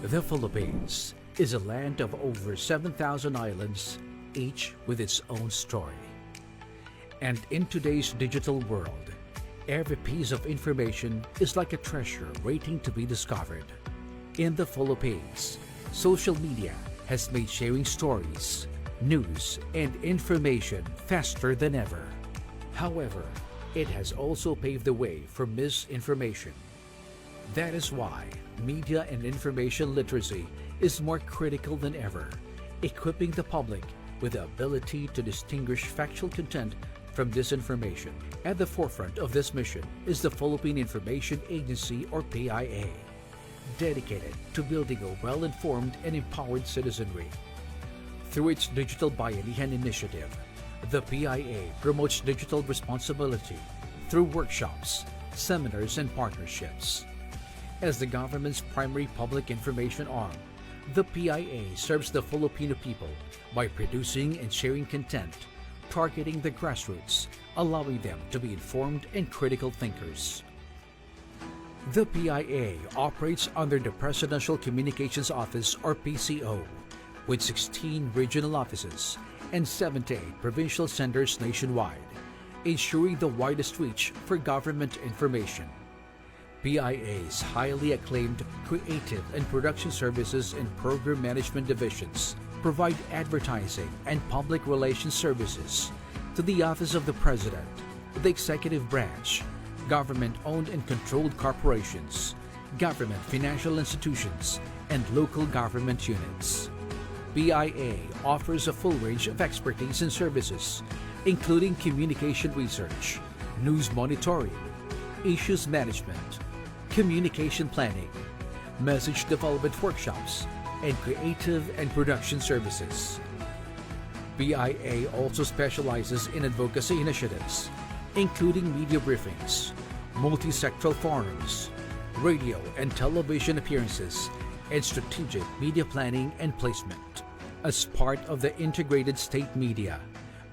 The Philippines is a land of over 7,000 islands, each with its own story. And in today's digital world, every piece of information is like a treasure waiting to be discovered. In the Philippines, social media has made sharing stories, news, and information faster than ever. However, it has also paved the way for misinformation. That is why media and information literacy is more critical than ever, equipping the public with the ability to distinguish factual content from disinformation. At the forefront of this mission is the Philippine Information Agency, or PIA, dedicated to building a well-informed and empowered citizenry. Through its Digital Bayanihan initiative, the PIA promotes digital responsibility through workshops, seminars, and partnerships. As the government's primary public information arm, the PIA serves the Filipino people by producing and sharing content, targeting the grassroots, allowing them to be informed and critical thinkers. The PIA operates under the Presidential Communications Office, or PCO, with 16 regional offices and 78 provincial centers nationwide, ensuring the widest reach for government information. PIA's highly acclaimed creative and production services and program management divisions provide advertising and public relations services to the Office of the President, the Executive Branch, government-owned and controlled corporations, government financial institutions, and local government units. PIA offers a full range of expertise and services, including communication research, news monitoring, issues management, communication planning, message development workshops, and creative and production services. PIA also specializes in advocacy initiatives, including media briefings, multi-sectoral forums, radio and television appearances, and strategic media planning and placement. As part of the integrated state media,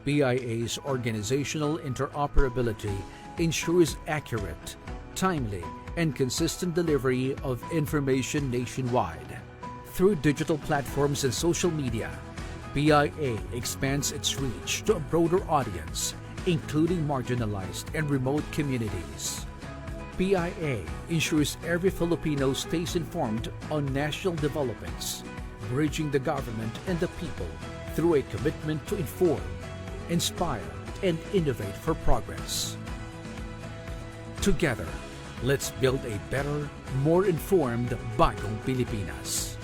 PIA's organizational interoperability ensures accurate, timely, and consistent delivery of information nationwide. Through digital platforms and social media, PIA expands its reach to a broader audience, including marginalized and remote communities. PIA ensures every Filipino stays informed on national developments, bridging the government and the people through a commitment to inform, inspire, and innovate for progress. Together, let's build a better, more informed Bagong Pilipinas.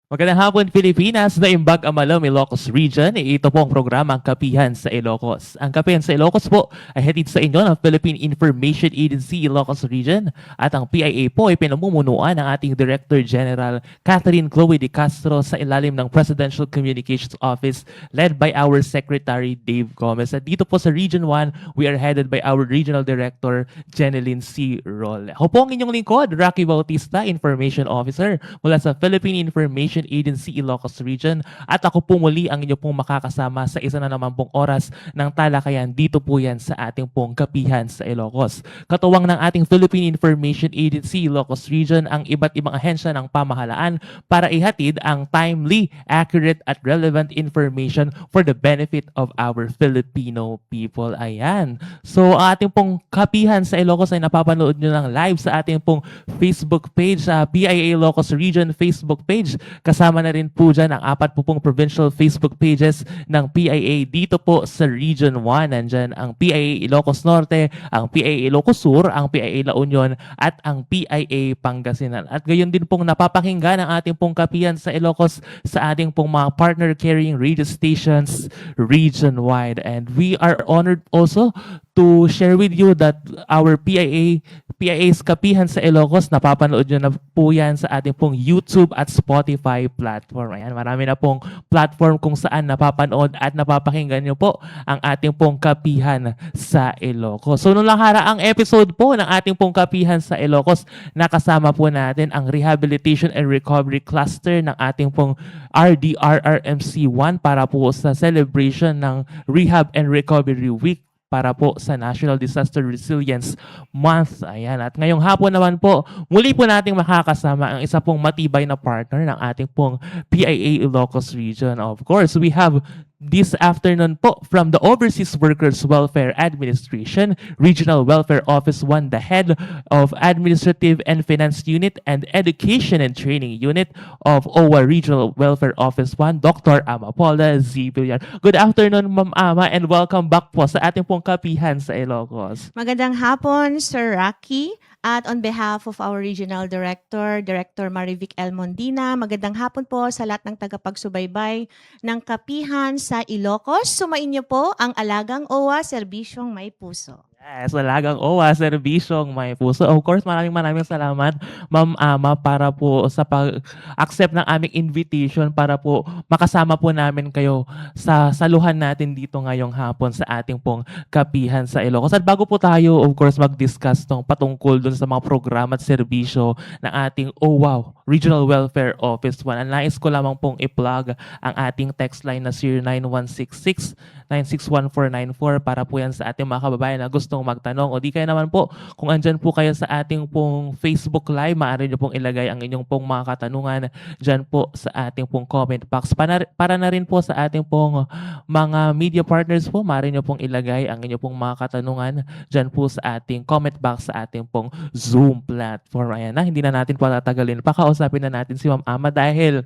Magandang hapon, Pilipinas, na Imbag Amalo, Ilocos Region. Ito po ang programang Kapihan sa Ilocos. Ang Kapihan sa Ilocos po ay hatid sa inyo ng Philippine Information Agency, Ilocos Region. At ang PIA po ay pinamumunuan ng ating Director General Catherine Chloe De Castro sa ilalim ng Presidential Communications Office led by our Secretary Dave Gomez. At dito po sa Region 1, we are headed by our Regional Director, Jeneline C. Rolle. Ako po ang inyong lingkod, Rocky Bautista, Information Officer mula sa Philippine Information Agency, Ilocos Region, at ako po muli ang inyo pong makakasama sa isa na naman pong oras ng talakayan dito po yan sa ating pong Kapihan sa Ilocos. Katuwang ng ating Philippine Information Agency, Ilocos Region, ang iba't ibang ahensya ng pamahalaan para ihatid ang timely, accurate at relevant information for the benefit of our Filipino people. Ayan. So ating pong Kapihan sa Ilocos ay napapanood nyo lang live sa ating pong Facebook page, PIA Ilocos Region Facebook page. Kasama na rin po dyan ang 4 po pong provincial Facebook pages ng PIA dito po sa Region 1. Nandyan ang PIA Ilocos Norte, ang PIA Ilocos Sur, ang PIA La Union, at ang PIA Pangasinan. At gayon din pong napapakinggan ang ating pong Kapihan sa Ilocos sa ating pong mga partner carrying radio stations region-wide. And we are honored also to share with you that our PIA's Kapihan sa Ilocos, napapanood nyo na po yan sa ating pong YouTube at Spotify platform. Ayan, marami na pong platform kung saan napapanood at napapakinggan nyo po ang ating pong Kapihan sa Ilocos. So, nung nakaraang episode po ng ating pong Kapihan sa Ilocos, nakasama po natin ang Rehabilitation and Recovery Cluster ng ating pong RDRRMC1 para po sa celebration ng Rehab and Recovery Week para po sa National Disaster Resilience Month. Ayan. At ngayong hapon naman po, muli po nating makakasama ang isa pong matibay na partner ng ating pong PIA Ilocos Region. Of course, we have this afternoon po from the Overseas Workers Welfare Administration, Regional Welfare Office 1, the head of Administrative and Finance Unit and Education and Training Unit of OWA Regional Welfare Office 1, Dr. Amapola Z. Villar. Good afternoon, Ma'am Ama, and welcome back po sa ating pong Kapihan sa Ilocos. Magandang hapon, Sir Rocky. At on behalf of our Regional Director, Director Marivic L. Mondina, magandang hapon po sa lahat ng tagapagsubaybay ng Kapihan sa Ilocos. Sumain niyo po ang Alagang OWA, Serbisyong May Puso. Yes, Alagang OWA, Serbisyong May Puso. Of course, maraming salamat, Ma'am Ama, para po sa pag-accept ng aming invitation para po makasama po namin kayo sa saluhan natin dito ngayong hapon sa ating pong Kapihan sa Ilocos. At bago po tayo, of course, mag-discuss patungkol dun sa mga programa at serbisyo ng ating OWA, Regional Welfare Office 1. Ang nais ko lamang pong i-plug ang ating text line na 09166-961494 para po yan sa ating mga kababayan na gustong magtanong, o di kayo naman po kung andyan po kayo sa ating pong Facebook Live, maaari nyo pong ilagay ang inyong pong mga katanungan dyan po sa ating pong comment box. Para na rin po sa ating pong mga media partners po, maaari nyo pong ilagay ang inyong pong mga katanungan dyan po sa ating comment box sa ating pong Zoom platform. Ayan na, hindi na natin patatagalin. Pakausapin na natin si Ma'am Ama dahil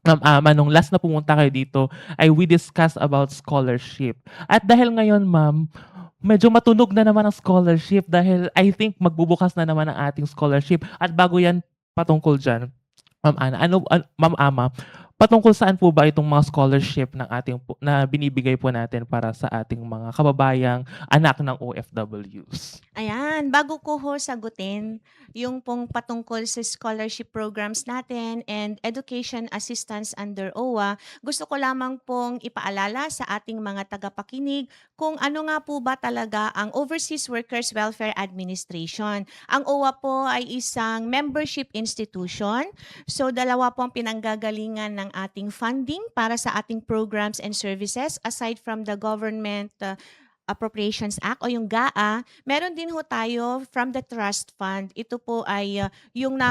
Ma'am Ama, nung last na pumunta kayo dito ay we discussed about scholarship. At dahil ngayon, Ma'am, medyo matunog na naman ang scholarship dahil I think magbubukas na naman ang ating scholarship. At bago yan patungkol dyan, Ma'am Ama, patungkol saan po ba itong mga scholarship ng ating na binibigay po natin para sa ating mga kababayang anak ng OFWs? Ayan, bago ko ho sagutin yung pong patungkol sa scholarship programs natin and education assistance under OWA, gusto ko lamang pong ipaalala sa ating mga tagapakinig kung ano nga po ba talaga ang Overseas Workers Welfare Administration. Ang OWA po ay isang membership institution. So dalawa po ang pinanggagalingan ng ating funding para sa ating programs and services aside from the government Appropriations Act o yung GAA, meron din ho tayo from the trust fund. Ito po ay yung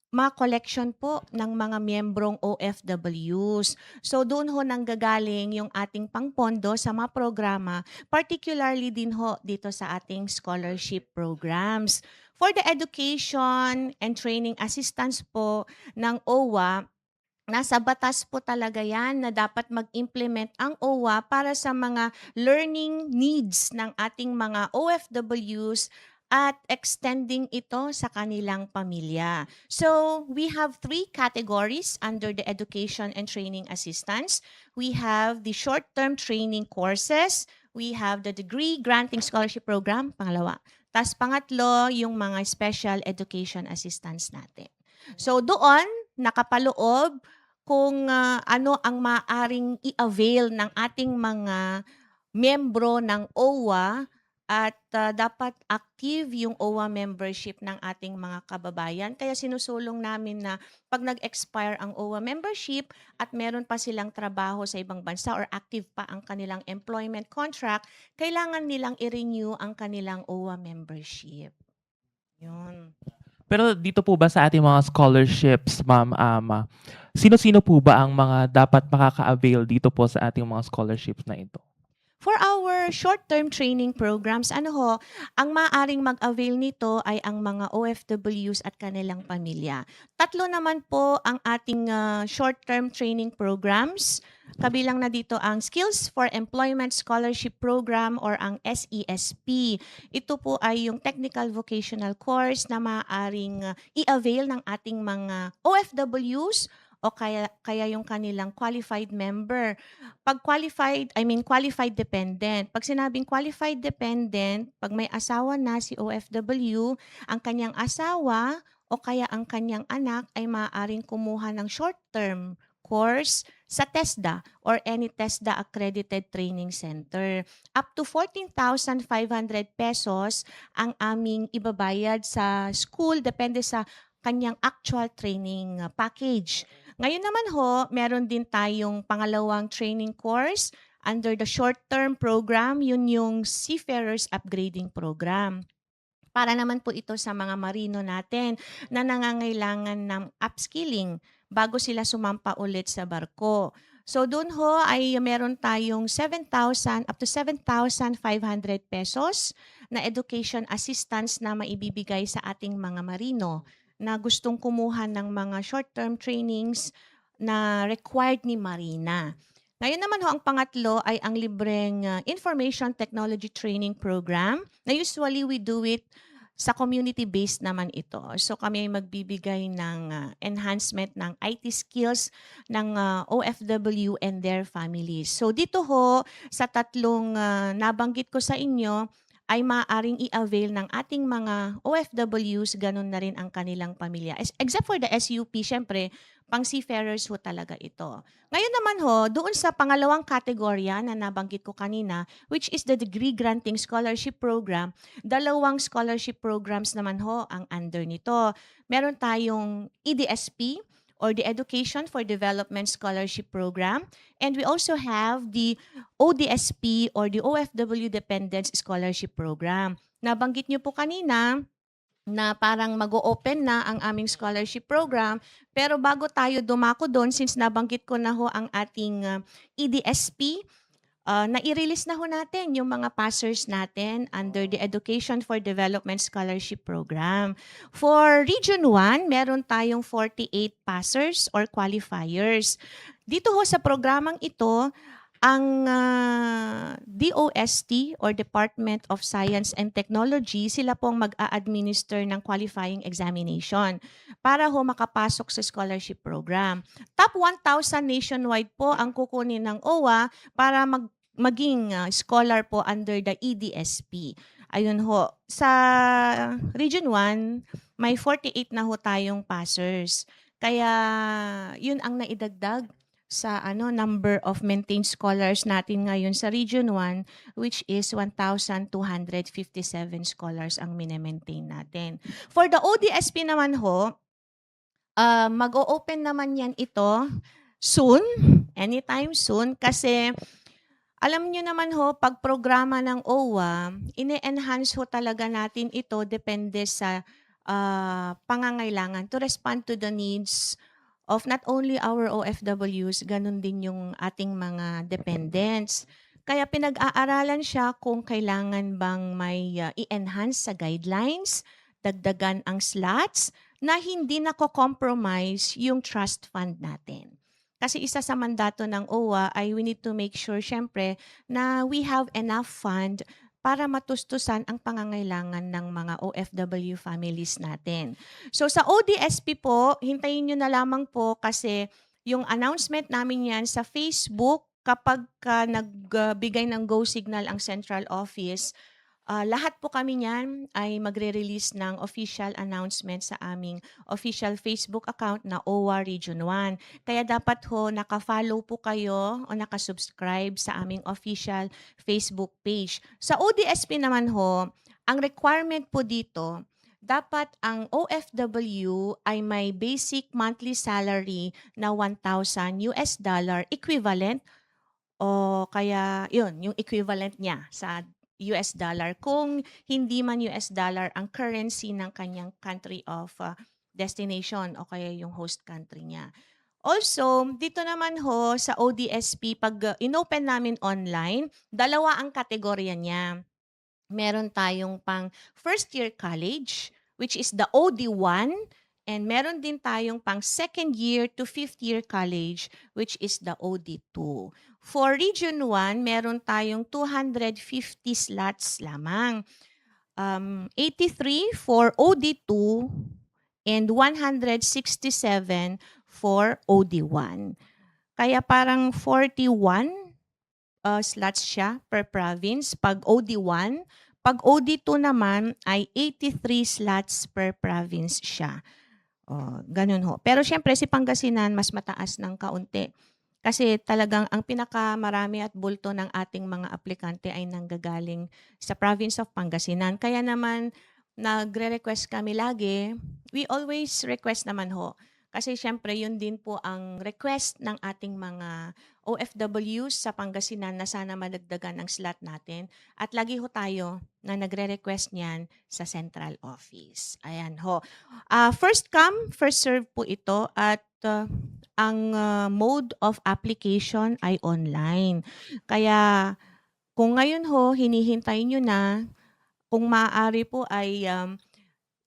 mga collection po ng mga miyembrong OFWs. So doon ho nanggagaling yung ating pangpondo sa mga programa, particularly din ho dito sa ating scholarship programs. For the education and training assistance po ng OWA, nasa batas po talaga yan na dapat mag-implement ang OWA para sa mga learning needs ng ating mga OFWs at extending ito sa kanilang pamilya. So, we have 3 categories under the education and training assistance. We have the short-term training courses. We have the degree granting scholarship program, pangalawa. Tas pangatlo, yung mga special education assistance natin. So, doon, nakapaloob kung ano ang maaring i-avail ng ating mga miyembro ng OWA at dapat active yung OWA membership ng ating mga kababayan. Kaya sinusulong namin na pag nag-expire ang OWA membership at meron pa silang trabaho sa ibang bansa or active pa ang kanilang employment contract, kailangan nilang i-renew ang kanilang OWA membership. Yun. Pero dito po ba sa ating mga scholarships, Ma'am Ama, sino-sino po ba ang mga dapat makaka-avail dito po sa ating mga scholarships na ito? For our short-term training programs, ang maaaring mag-avail nito ay ang mga OFWs at kanilang pamilya. 3 naman po ang ating short-term training programs. Kabilang na dito ang Skills for Employment Scholarship Program or ang SESP. Ito po ay yung technical vocational course na maaaring i-avail ng ating mga OFWs o kaya yung kanilang qualified member. Pag qualified, I mean qualified dependent. Pag sinabing qualified dependent, pag may asawa na si OFW, ang kanyang asawa o kaya ang kanyang anak ay maaaring kumuha ng short-term course sa TESDA or any TESDA accredited training center. Up to 14,500 pesos ang aming ibabayad sa school depende sa kanyang actual training package. Ngayon naman ho, meron din tayong pangalawang training course under the short-term program, yun yung Seafarers Upgrading Program. Para naman po ito sa mga marino natin na nangangailangan ng upskilling bago sila sumampa ulit sa barko. So doon ho ay meron tayong 7,000 up to 7,500 pesos na education assistance na maibibigay sa ating mga marino na gustong kumuha ng mga short-term trainings na required ni Marina. Ngayon naman ho, ang pangatlo ay ang libreng Information Technology Training Program na usually we do it sa community-based naman ito. So kami ay magbibigay ng enhancement ng IT skills ng OFW and their families. So dito ho, sa tatlong nabanggit ko sa inyo, ay maaaring i-avail ng ating mga OFWs, ganun na rin ang kanilang pamilya. Except for the SUP, syempre, pang seafarers ho talaga ito. Ngayon naman ho, doon sa pangalawang kategorya na nabanggit ko kanina, which is the Degree Granting Scholarship Program, dalawang scholarship programs naman ho ang under nito. Meron tayong EDSP, or the Education for Development Scholarship Program, and we also have the ODSP or the OFW Dependents Scholarship Program. Nabanggit niyo po kanina na parang mag-o-open na ang aming scholarship program, pero bago tayo dumako doon, since nabanggit ko na ho ang ating EDSP, nai-release na ho natin yung mga passers natin under the Education for Development Scholarship Program. For Region 1, meron tayong 48 passers or qualifiers. Dito ho sa programang ito, ang DOST or Department of Science and Technology, sila pong mag-a-administer ng qualifying examination para ho makapasok sa scholarship program. Top 1,000 nationwide po ang kukunin ng OWA para maging scholar po under the EDSP. Ayun ho. Sa Region 1, may 48 na ho tayong passers. Kaya yun ang naidagdag sa number of maintained scholars natin ngayon sa Region 1, which is 1,257 scholars ang mine-maintain natin. For the ODSP naman ho, mag-o-open naman yan ito soon, anytime soon, kasi alam niyo naman ho, pag programa ng OWA, ine-enhance ho talaga natin ito depende sa pangangailangan to respond to the needs of not only our OFWs, ganun din yung ating mga dependents. Kaya pinag-aaralan siya kung kailangan bang may i-enhance sa guidelines, dagdagan ang slots, na hindi nako-compromise yung trust fund natin. Kasi isa sa mandato ng OWA ay we need to make sure, syempre, na we have enough fund para matustusan ang pangangailangan ng mga OFW families natin. So sa ODSP po, hintayin nyo na lamang po kasi yung announcement namin yan sa Facebook kapag nagbigay ng go signal ang central office. Lahat po kami niyan ay magre-release ng official announcement sa aming official Facebook account na OWA Region 1. Kaya dapat ho naka-follow po kayo o naka-subscribe sa aming official Facebook page. Sa ODSP naman ho, ang requirement po dito, dapat ang OFW ay may basic monthly salary na $1,000 equivalent o kaya yun, yung equivalent niya sa US dollar. Kung hindi man US dollar ang currency ng kanyang country of destination o kaya yung host country niya. Also, dito naman ho sa ODSP, pag inopen namin online, dalawa ang kategorya niya. Meron tayong pang first year college, which is the OD1, and meron din tayong pang second year to fifth year college, which is the OD2. For Region 1, meron tayong 250 slots lamang. 83 for OD2 and 167 for OD1. Kaya parang 41 slots siya per province pag OD1. Pag OD2 naman ay 83 slots per province siya. Ganun ho. Pero siyempre si Pangasinan mas mataas ng kaunti. Kasi talagang ang pinakamarami at bulto ng ating mga aplikante ay nanggagaling sa province of Pangasinan. Kaya naman nagre-request kami lagi. We always request naman ho. Kasi siyempre yun din po ang request ng ating mga OFWs sa Pangasinan na sana madagdagan ng slot natin. At lagi ho tayo na nagre-request niyan sa central office. Ayan ho. First come, first serve po ito at ang mode of application ay online. Kaya kung ngayon ho, hinihintay nyo na, kung maaari po ay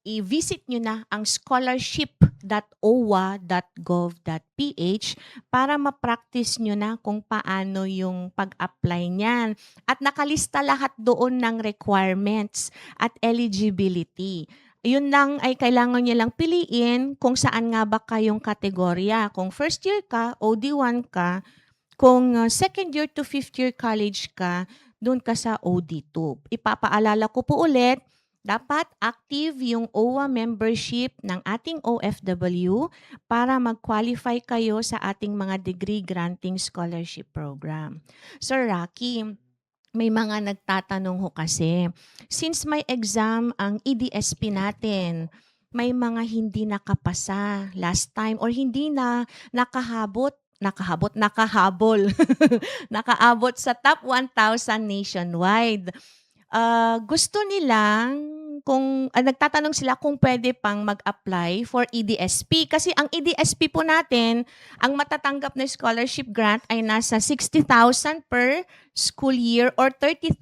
i-visit nyo na ang scholarship.owa.gov.ph para ma-practice nyo na kung paano yung pag-apply niyan. At nakalista lahat doon ng requirements at eligibility. Yun lang ay kailangan nyo lang piliin kung saan nga ba kayong kategorya. Kung first year ka, OD1 ka, kung second year to fifth year college ka, doon ka sa OD2. Ipapaalala ko po ulit, dapat active yung OWA membership ng ating OFW para mag-qualify kayo sa ating mga degree granting scholarship program. Sir Rocky, may mga nagtatanong ho kasi, since may exam ang EDSP natin, may mga hindi nakapasa last time or hindi na nakahabol nakaabot sa top 1,000 nationwide. Gusto nilang nagtatanong sila kung pwede pang mag-apply for EDSP. Kasi ang EDSP po natin, ang matatanggap na scholarship grant ay nasa 60,000 per school year or 30,000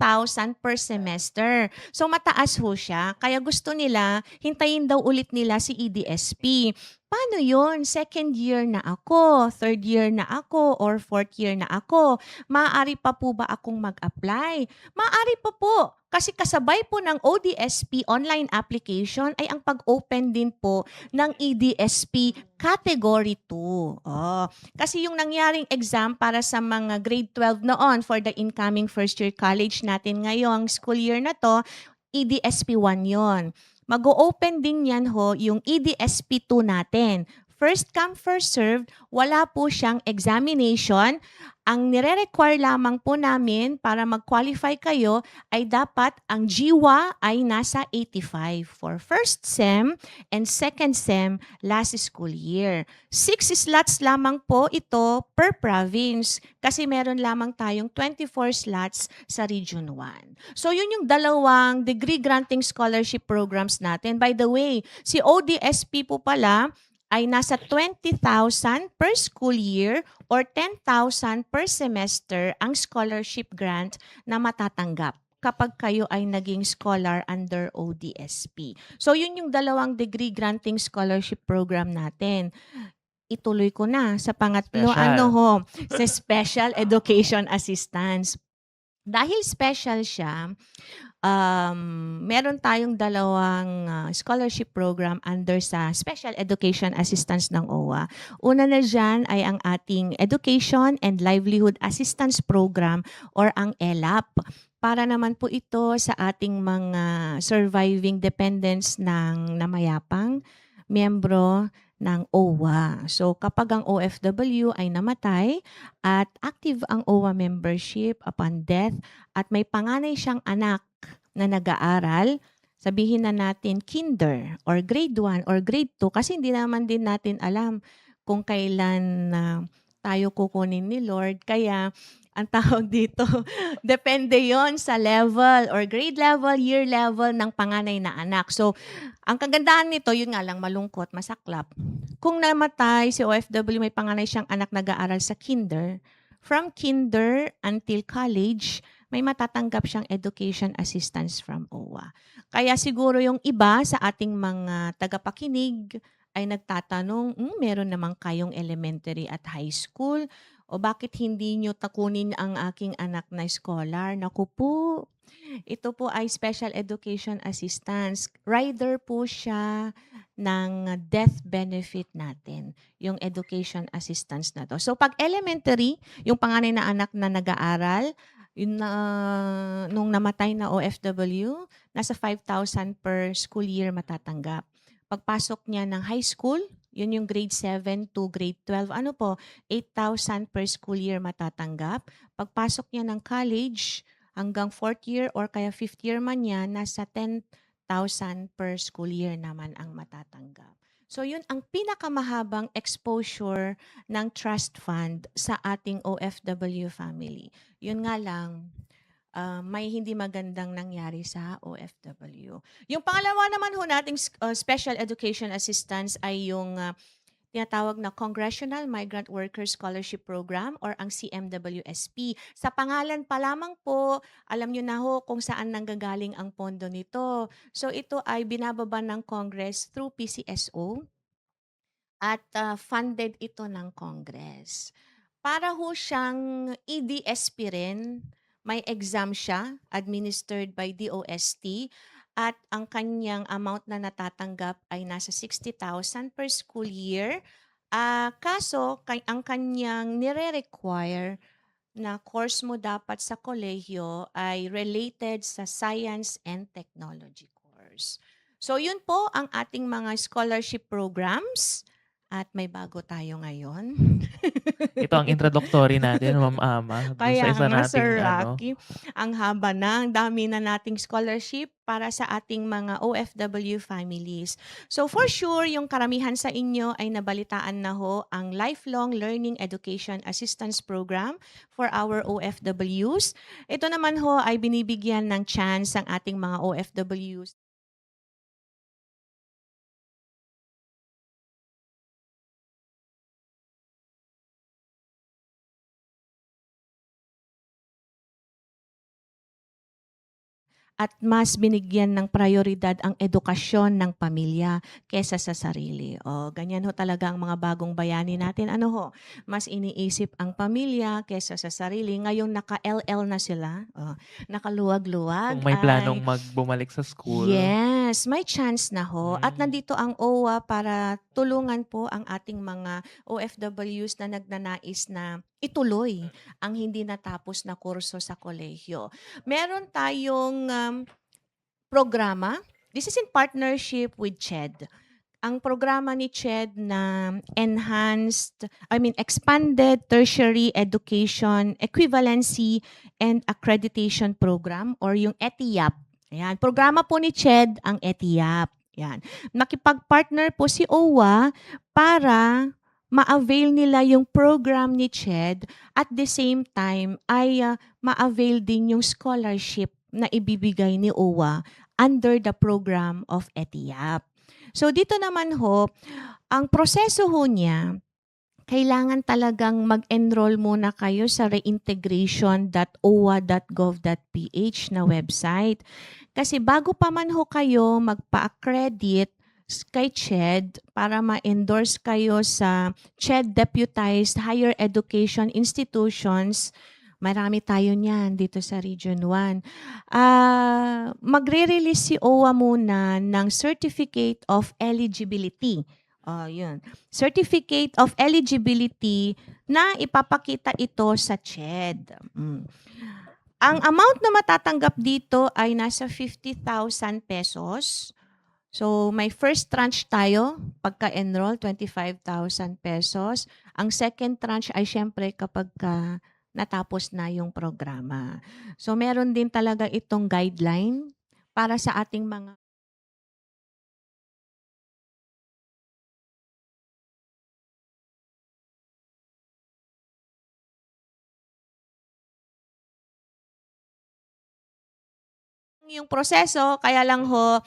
per semester. So mataas ho siya. Kaya gusto nila, hintayin daw ulit nila si EDSP. Paano yun? Second year na ako, third year na ako, or fourth year na ako. Maaari pa po ba akong mag-apply? Maaari pa po. Kasi kasabay po ng ODSP online application ay ang pag-open din po ng EDSP Category 2. Kasi yung nangyaring exam para sa mga grade 12 noon for the incoming first year college natin ngayong school year na to, EDSP 1 yon. Mag-o-open din yan ho yung EDSP 2 natin. First come, first served, wala po siyang examination. Ang nire-require lamang po namin para mag-qualify kayo ay dapat ang GWA ay nasa 85 for first SEM and second SEM last school year. 6 slots lamang po ito per province kasi meron lamang tayong 24 slots sa Region 1. So yun yung dalawang degree granting scholarship programs natin. By the way, si ODSP po pala ay nasa 20,000 per school year or 10,000 per semester ang scholarship grant na matatanggap kapag kayo ay naging scholar under ODSP. So yun yung dalawang degree granting scholarship program natin. Ituloy ko na sa pangatlo, Special. sa special education assistance. Dahil special siya, meron tayong dalawang scholarship program under sa Special Education Assistance ng OWA. Una na dyan ay ang ating Education and Livelihood Assistance Program or ang ELAP. Para naman po ito sa ating mga surviving dependents ng namayapang miyembro ng OWA. So kapag ang OFW ay namatay at active ang OWA membership upon death at may panganay siyang anak na nag-aaral, sabihin na natin kinder or grade 1 or grade 2 kasi hindi naman din natin alam kung kailan tayo kukunin ni Lord. Kaya ang tawag dito, depende yon sa level or grade level, year level ng panganay na anak. So, ang kagandahan nito, yun nga lang malungkot, masaklap. Kung namatay si OFW, may panganay siyang anak nag-aaral sa kinder, from kinder until college, may matatanggap siyang education assistance from OWA. Kaya siguro yung iba sa ating mga tagapakinig ay nagtatanong, meron naman kayong elementary at high school, O bakit hindi niyo takunin ang aking anak na scholar? Naku po, ito po ay special education assistance. Rider po siya ng death benefit natin, yung education assistance na to. So pag elementary, yung panganay na anak na nag-aaral, yun na, nung namatay na OFW, nasa 5,000 per school year matatanggap. Pagpasok niya ng high school, yun yung grade 7 to grade 12, ano po, 8,000 per school year matatanggap. Pagpasok niya ng college, hanggang 4th year or kaya 5th year man yan, nasa 10,000 per school year naman ang matatanggap. So yun ang pinakamahabang exposure ng trust fund sa ating OFW family. Yun nga lang, may hindi magandang nangyari sa OFW. Yung pangalawa naman ho nating special education assistance ay yung tinatawag na Congressional Migrant Workers Scholarship Program or ang CMWSP. Sa pangalan pa lamang po, alam nyo na ho kung saan nanggagaling ang pondo nito. So ito ay binababa ng Congress through PCSO at funded ito ng Congress. Para ho siyang EDSP rin, may exam siya, administered by DOST, at ang kanyang amount na natatanggap ay nasa 60,000 per school year. Kaso, ang kanyang nire-require na course mo dapat sa kolehiyo ay related sa science and technology course. So yun po ang ating mga scholarship programs at may bago tayo ngayon. Ito ang introductory natin, Ma'am Ama, dun sa Kaya isa nga, nating Sir ano. Rocky, ang haba na, ang dami na nating scholarship para sa ating mga OFW families. So for sure, yung karamihan sa inyo ay nabalitaan na ho ang Lifelong Learning Education Assistance Program for our OFWs. Ito naman ho ay binibigyan ng chance ang ating mga OFWs at mas binigyan ng prioridad ang edukasyon ng pamilya kesa sa sarili. O, ganyan ho talaga ang mga bagong bayani natin. Ano ho, mas iniisip ang pamilya kesa sa sarili. Ngayong naka-LL na sila, nakaluwag-luwag Kung may planong ay bumalik sa school. yes, may chance na ho. At nandito ang OWA para tulungan po ang ating mga OFWs na nagnanais na ituloy ang hindi natapos na kurso sa kolehiyo. Meron tayong programa. This is in partnership with CHED. Ang programa ni CHED na Expanded Tertiary Education Equivalency and Accreditation Program or yung ETIAP. Ayan, programa po ni CHED ang ETIAP. Ayan. Nakipag-partner po si OWA para ma-avail nila yung program ni CHED at the same time ay ma-avail din yung scholarship na ibibigay ni OWA under the program of ETIAP. So dito naman ho, ang proseso ho niya, kailangan talagang mag-enroll muna kayo sa reintegration.owa.gov.ph na website. Kasi bago pa man ho kayo magpa-accredit kay CHED para ma-endorse kayo sa CHED Deputized Higher Education Institutions, marami tayo niyan dito sa Region 1. Magre-release si OWA muna ng Certificate of Eligibility. Yun. Certificate of Eligibility na ipapakita ito sa CHED. Ang amount na matatanggap dito ay nasa 50,000 pesos. So, may first tranche tayo pagka-enroll, 25,000 pesos. Ang second tranche ay syempre kapag natapos na yung programa. So, meron din talaga itong guideline para sa ating mga yung proseso, kaya lang ho,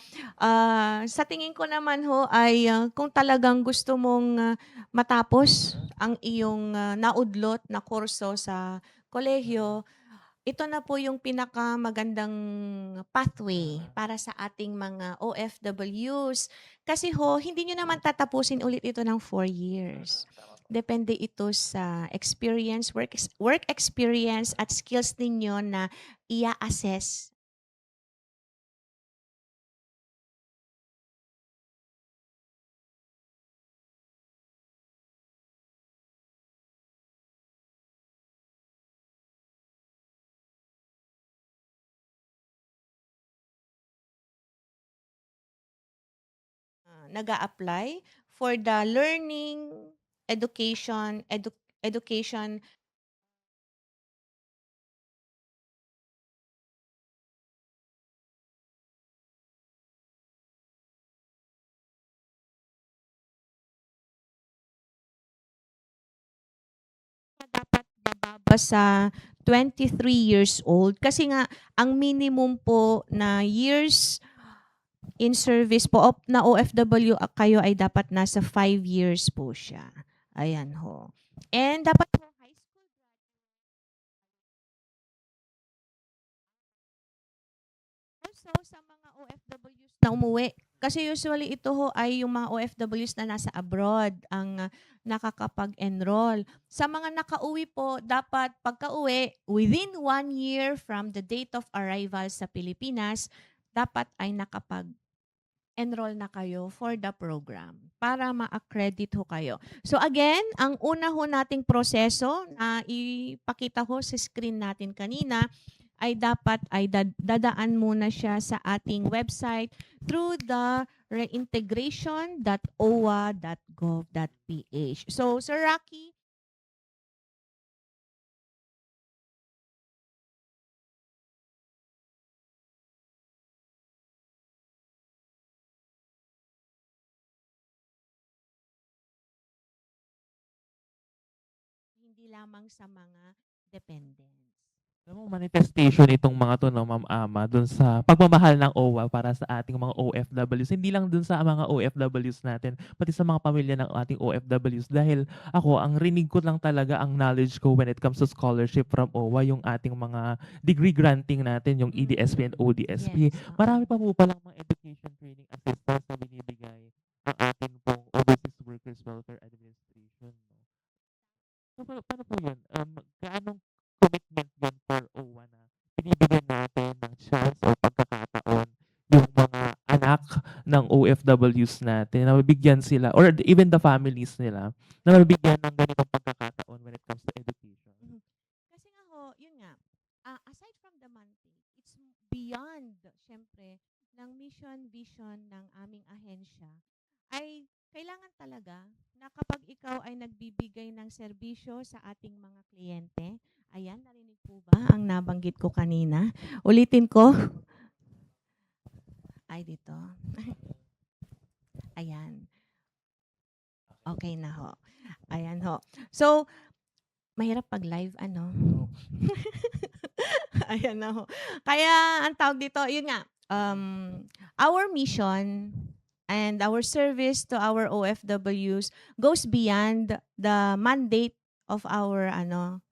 sa tingin ko naman ho ay kung talagang gusto mong matapos ang iyong naudlot na kurso sa kolehiyo, ito na po yung pinakamagandang pathway para sa ating mga OFWs. Kasi ho, hindi nyo naman tatapusin ulit ito ng 4 years. depende ito sa experience, work experience at skills ninyo na ia-assess. Nag-a-apply for the learning, education. Dapat mababa sa 23 years old kasi nga ang minimum po na years in service po na OFW kayo ay dapat nasa 5 years po siya. Ayan ho. And dapat po high school. Also, sa mga OFWs na umuwi, kasi usually ito ho ay yung mga OFWs na nasa abroad ang nakakapag-enroll. Sa mga nakauwi po, dapat pagka-uwi, within 1 year from the date of arrival sa Pilipinas, dapat ay nakapag-enroll na kayo for the program para ma-accredit ho kayo. So again, ang una ho nating proseso na ipakita ho sa screen natin kanina ay dapat ay dadaan muna siya sa ating website through the reintegration.owa.gov.ph. So, Sir Rocky, hindi lamang sa mga dependents. Alam mo, manifestation itong mga 'to 'no, Ma'am Ama, dun sa pagmamahal ng OWA para sa ating mga OFWs. Hindi lang dun sa mga OFWs natin, pati sa mga pamilya ng ating OFWs. Dahil ako, ang rinig ko lang talaga, ang knowledge ko when it comes to scholarship from OWA, yung ating mga degree granting natin, yung EDSP and ODSP. Yes, oo. Marami pa po palang mga education training assistance na binibigay ang ating pong Overseas Workers Welfare Administration, 'no. So, paano po yun? Gaanong commitment yun for OWA na binibigyan natin ng chance o pagkakataon yung mga anak ng OFWs natin na mabigyan sila or even the families nila na mabigyan ng ganitong pagkakataon when it comes to education? Mhm. Kasi nga ho, yun nga, aside from the mandate, it's beyond, syempre, ng mission, vision ng aming ahensya, ay kailangan talaga na kapag ikaw ay nagbibigay ng serbisyo sa ating mga kliyente, ayan, narinig po ba ang nabanggit ko kanina? Ulitin ko. Ay, dito. Ayan. Okay na ho. Ayan ho. So, mahirap pag live, ano? Ayan na ho. Kaya, ang tawag dito, yun nga, our mission and our service to our OFWs goes beyond the mandate of our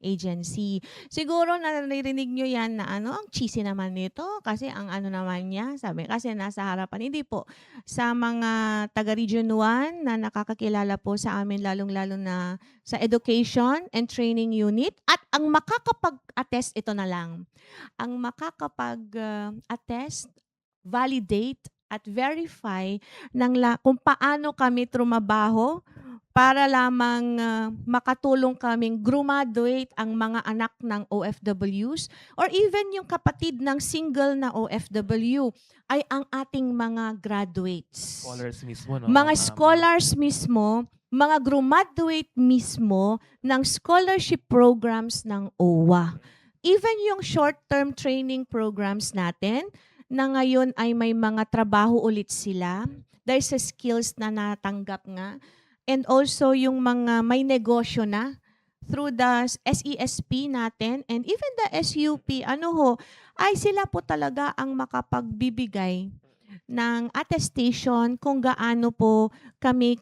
agency. Siguro naririnig nyo yan na ang cheesy naman nito kasi ang naman niya, sabi kasi nasa harapan. Hindi po. Sa mga taga Region 1 na nakakakilala po sa amin lalong-lalo na sa Education and Training Unit at ang makakapag-attest ito na lang. Ang makakapag-attest, validate at verify kung paano kami trumabaho para lamang makatulong kaming graduate ang mga anak ng OFWs or even yung kapatid ng single na OFW ay ang ating mga graduates. Scholars mismo, no? Mga Ma'am Ama? scholars mismo, mga graduate mismo ng scholarship programs ng OWA. Even yung short-term training programs natin, na ngayon ay may mga trabaho ulit sila, dahil sa skills na natanggap nga, and also yung mga may negosyo na, through the SESP natin, and even the SUP, ay sila po talaga ang makapagbibigay ng attestation kung gaano po kami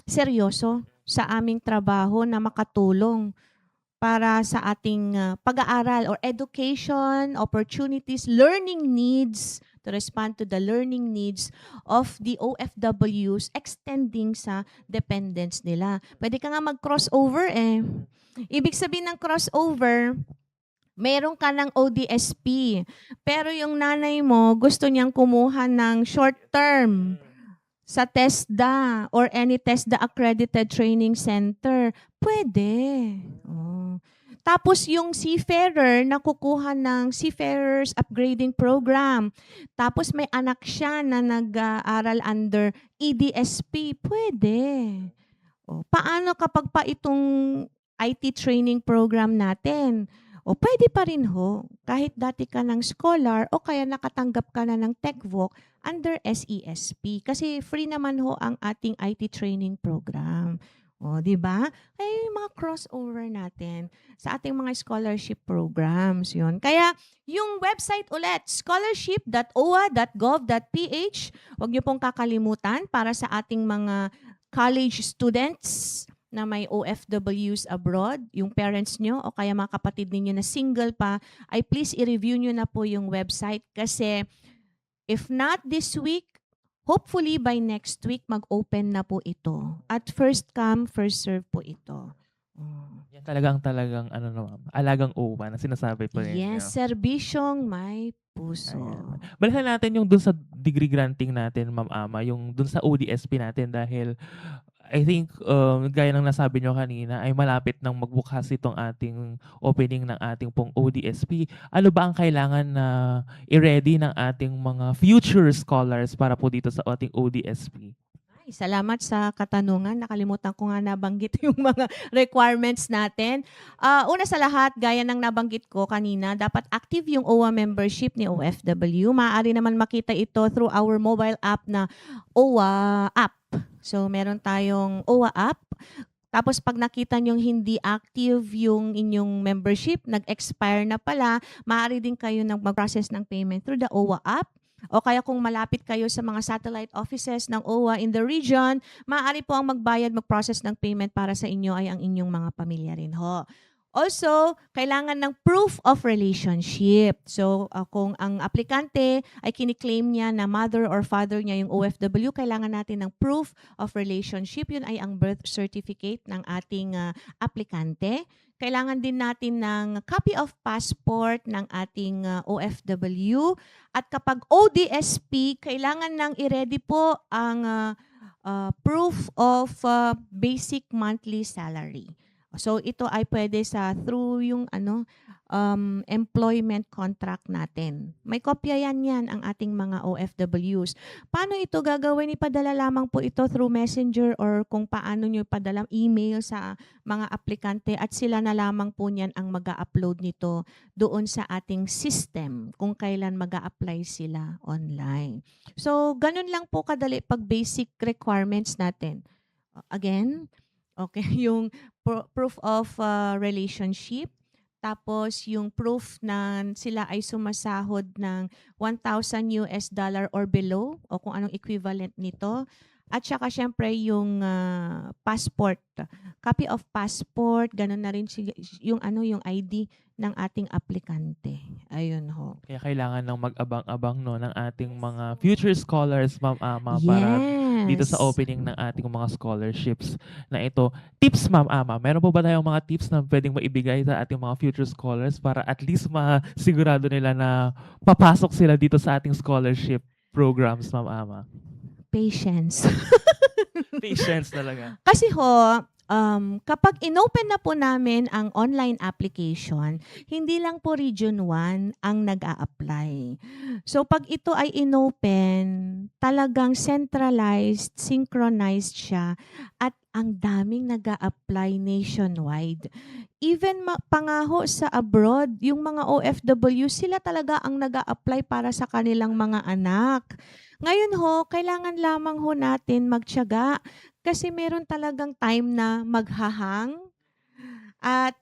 seryoso sa aming trabaho na makatulong para sa ating pag-aaral or education, opportunities, learning needs, to respond to the learning needs of the OFWs extending sa dependents nila. Pwede ka nga mag-crossover eh. Ibig sabihin ng crossover, meron ka ng ODSP, pero yung nanay mo gusto niyang kumuha ng short term sa TESDA or any TESDA accredited training center, pwede. Oh. Tapos yung seafarer na kukuha ng Seafarers Upgrading Program. Tapos may anak siya na nag-aaral under EDSP, pwede. O, paano kapag pa itong IT training program natin? O pwede pa rin ho, kahit dati ka ng scholar o kaya nakatanggap ka na ng TechVoc under SESP. Kasi free naman ho ang ating IT training program. O, di ba? Ay, mga crossover natin sa ating mga scholarship programs. Yun. Kaya, yung website ulit, scholarship.owa.gov.ph. Huwag niyo pong kakalimutan para sa ating mga college students na may OFWs abroad, yung parents nyo o kaya mga kapatid ninyo na single pa, ay please i-review nyo na po yung website kasi if not this week, hopefully by next week, mag-open na po ito. At first come, first serve po ito. Yan talagang ano no, ma'am, alagang OWA na sinasabi po ninyo. Yes, serbisyong may puso. Ayan. Balikan natin yung dun sa degree granting natin, Ma'am Ama, yung dun sa ODSP natin dahil I think, gaya ng nasabi nyo kanina, ay malapit nang magbukas itong ating opening ng ating pong ODSP. Ano ba ang kailangan na i-ready ng ating mga future scholars para po dito sa ating ODSP? Ay, salamat sa katanungan. Nakalimutan ko nga nabanggit yung mga requirements natin. Una sa lahat, gaya ng nabanggit ko kanina, dapat active yung OWA membership ni OFW. Maaari naman makita ito through our mobile app na OWA app. So, meron tayong OWA app. Tapos, pag nakita nyong hindi active yung inyong membership, nag-expire na pala, maaari din kayo mag-process ng payment through the OWA app. O kaya kung malapit kayo sa mga satellite offices ng OWA in the region, maaari po ang magbayad, mag-process ng payment para sa inyo ay ang inyong mga pamilya rin ho. Also, kailangan ng proof of relationship. So, kung ang aplikante ay kiniklaim niya na mother or father niya yung OFW, kailangan natin ng proof of relationship. Yun ay ang birth certificate ng ating aplikante. Kailangan din natin ng copy of passport ng ating OFW. At kapag ODSP, kailangan nang i-ready po ang proof of basic monthly salary. So ito ay pwede through yung employment contract natin. May kopya yan ang ating mga OFWs. Paano ito gagawin? Ipadala lamang po ito through messenger or kung paano nyo ipadala email sa mga aplikante at sila na lamang po niyan ang mag-upload nito doon sa ating system kung kailan mag-a-apply sila online. So ganun lang po kadali pag basic requirements natin. Again, okay, yung proof of relationship, tapos yung proof na sila ay sumasahod ng $1,000 or below o kung anong equivalent nito. At saka syempre yung passport, copy of passport, ganun na rin yung ID ng ating aplikante. Ayun ho. Kaya kailangan ng mag-abang-abang ng ating mga future scholars, Ma'am Ama, para dito sa opening ng ating mga scholarships na ito. Tips, Ma'am Ama, meron po ba tayong mga tips na pwedeng maibigay sa ating mga future scholars para at least masigurado nila na papasok sila dito sa ating scholarship programs, Ma'am Ama? Patience. Patience talaga. Kasi ho, kapag inopen na po namin ang online application, hindi lang po Region 1 ang nag-a-apply. So pag ito ay inopen, talagang centralized, synchronized siya at ang daming nag-a-apply nationwide. Even pangaho sa abroad, yung mga OFW, sila talaga ang nag-a-apply para sa kanilang mga anak. Ngayon ho, kailangan lamang ho natin magtiyaga kasi meron talagang time na maghahang at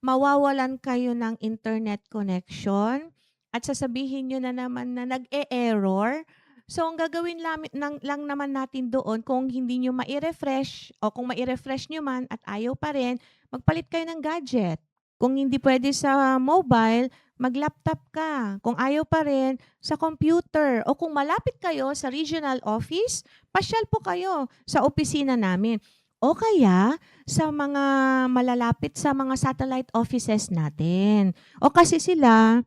mawawalan kayo ng internet connection at sasabihin nyo na naman na nag-e-error. So, ang gagawin lang naman natin doon kung hindi nyo mai-refresh o kung mai-refresh nyo man at ayaw pa rin, magpalit kayo ng gadget. Kung hindi pwede sa mobile, mag-laptop ka. Kung ayaw pa rin, sa computer. O kung malapit kayo sa regional office, pasyal po kayo sa opisina namin. O kaya sa mga malalapit sa mga satellite offices natin. O kasi sila,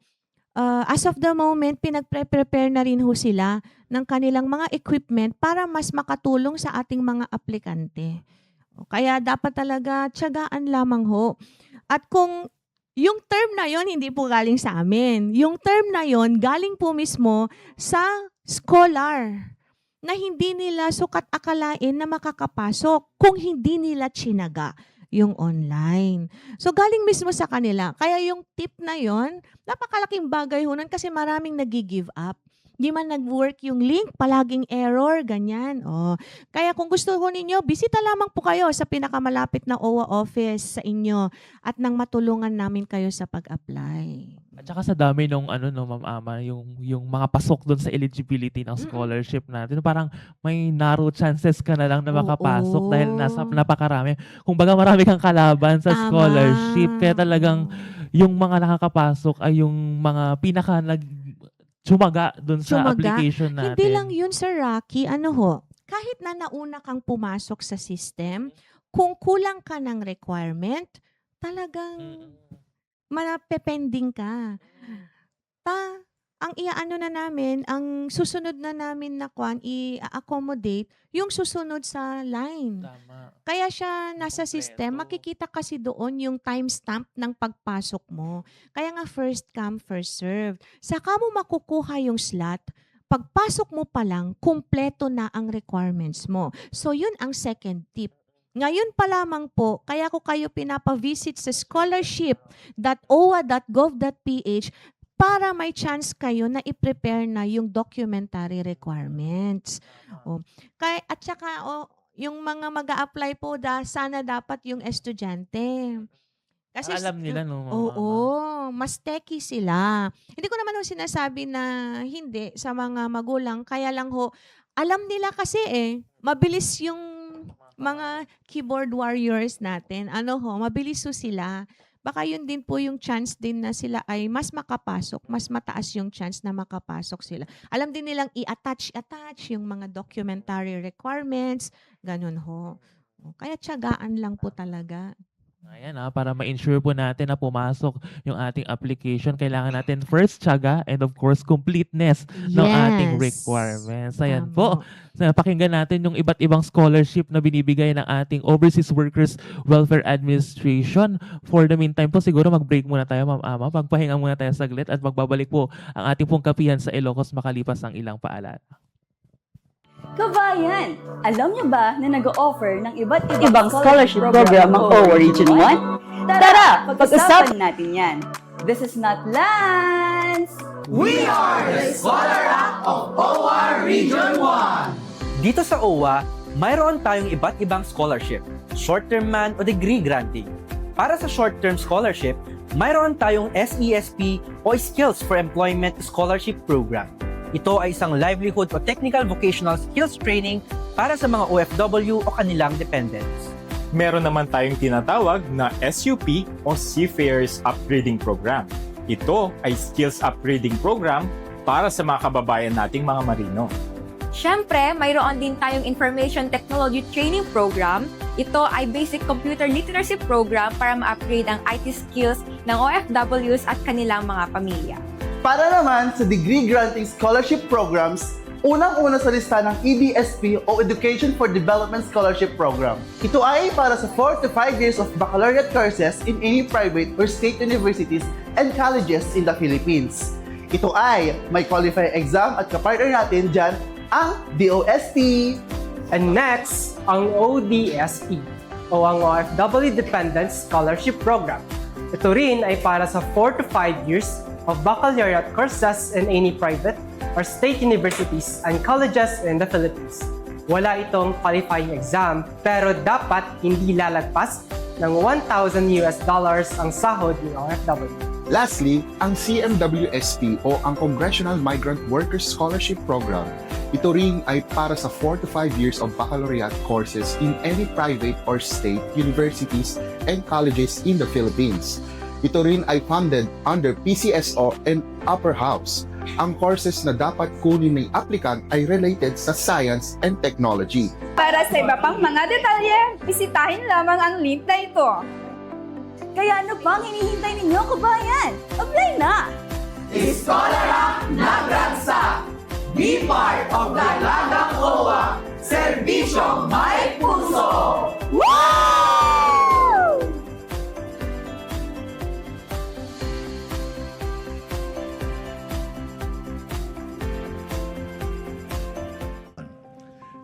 as of the moment, pinagpre-prepare na rin ho sila ng kanilang mga equipment para mas makatulong sa ating mga aplikante. Kaya dapat talaga tiyagaan lamang ho. At kung yung term na yon hindi po galing sa amin. Yung term na yon galing po mismo sa scholar na hindi nila sukat akalain na makakapasok kung hindi nila tsinaga yung online. So galing mismo sa kanila. Kaya yung tip na yon, napakalaking bagay ho nun kasi maraming nag-give up. Di man nag-work yung link, palaging error, ganyan. Kaya kung gusto ko ninyo, bisita lamang po kayo sa pinakamalapit na OWA office sa inyo at nang matulungan namin kayo sa pag-apply. At saka sa dami nung Ma'am Ama, yung mga pasok doon sa eligibility ng scholarship natin, parang may narrow chances ka na lang na makapasok dahil napakarami. Kumbaga marami kang kalaban sa Tama. scholarship. Kaya talagang yung mga nakakapasok ay yung mga tsumaga doon sa Tsumaga. application natin. Hindi lang yun, Sir Rocky. Kahit na nauna kang pumasok sa system, kung kulang ka ng requirement, talagang manapepending ka. Ang ang susunod na namin na i-accommodate yung susunod sa line. Tama. Kaya siya nasa Kompleto. system, makikita kasi doon yung timestamp ng pagpasok mo. Kaya nga first come, first serve. Saka mo makukuha yung slot, pagpasok mo pa lang, kumpleto na ang requirements mo. So yun ang second tip. Ngayon pa lamang po, kaya ko kayo pinapavisit sa scholarship.owa.gov.ph para may chance kayo na i-prepare na yung documentary requirements. At saka, yung mga mag-a-apply po, sana dapat yung estudyante. Kasi Alam nila, no? Oo, mas techy sila. Hindi ko naman sinasabi na hindi sa mga magulang. Kaya lang alam nila kasi mabilis yung mga keyboard warriors natin. Mabilis sila. Baka yun din po yung chance din na sila ay mas makapasok, mas mataas yung chance na makapasok sila. Alam din nilang i-attach yung mga documentary requirements, ganun ho. Kaya tiyagaan lang po talaga. Ayan para ma-ensure po natin na pumasok yung ating application, kailangan natin first tiyaga and of course completeness ng ating requirements. Ayan po. So, pakinggan natin yung iba't ibang scholarship na binibigay ng ating Overseas Workers Welfare Administration. For the meantime po, siguro mag-break muna tayo, Ma'am Ama. Magpahinga muna tayo saglit at magbabalik po ang ating pong kapihan sa Ilocos makalipas ang ilang paalala. Kabayan, alam niyo ba na nag-o-offer ng iba't ibang scholarship program ang OWA Region 1? Tara, pag-usapan natin yan. This is not Lance! We are the Scholar Act of OWA Region 1! Dito sa OWA, mayroon tayong iba't ibang scholarship, short-term man o degree granting. Para sa short-term scholarship, mayroon tayong SESP o Skills for Employment Scholarship Program. Ito ay isang livelihood o technical vocational skills training para sa mga OFW o kanilang dependents. Meron naman tayong tinatawag na SUP o Seafarers Upgrading Program. Ito ay skills upgrading program para sa mga kababayan nating mga marino. Siyempre, mayroon din tayong Information Technology Training Program. Ito ay basic computer literacy program para ma-upgrade ang IT skills ng OFWs at kanilang mga pamilya. Para naman sa degree granting scholarship programs, unang-una sa lista ng EDSP o Education for Development Scholarship Program. Ito ay para sa 4 to 5 years of baccalaureate courses in any private or state universities and colleges in the Philippines. Ito ay may qualifying exam at kapartner natin dyan ang DOST. And next, ang ODSP o ang OFW Dependent Scholarship Program. Ito rin ay para sa 4 to 5 years of baccalaureate courses in any private or state universities and colleges in the Philippines. Wala itong qualifying exam, pero dapat hindi lalagpas ng $1,000 ang sahod ng OFW. Lastly, ang CMWSP o ang Congressional Migrant Workers Scholarship Program. Ito rin ay para sa 4 to 5 years of baccalaureate courses in any private or state universities and colleges in the Philippines. Ito rin ay funded under PCSO and Upper House. Ang courses na dapat kunin ng applicant ay related sa science and technology. Para sa iba pang mga detalye, bisitahin lamang ang link na ito. Kaya ano pang hinihintay ninyo, kabayan? Apply na! Scholar Nagransa! Be part of Dalagang OWA! Serbisyong may puso! Wow!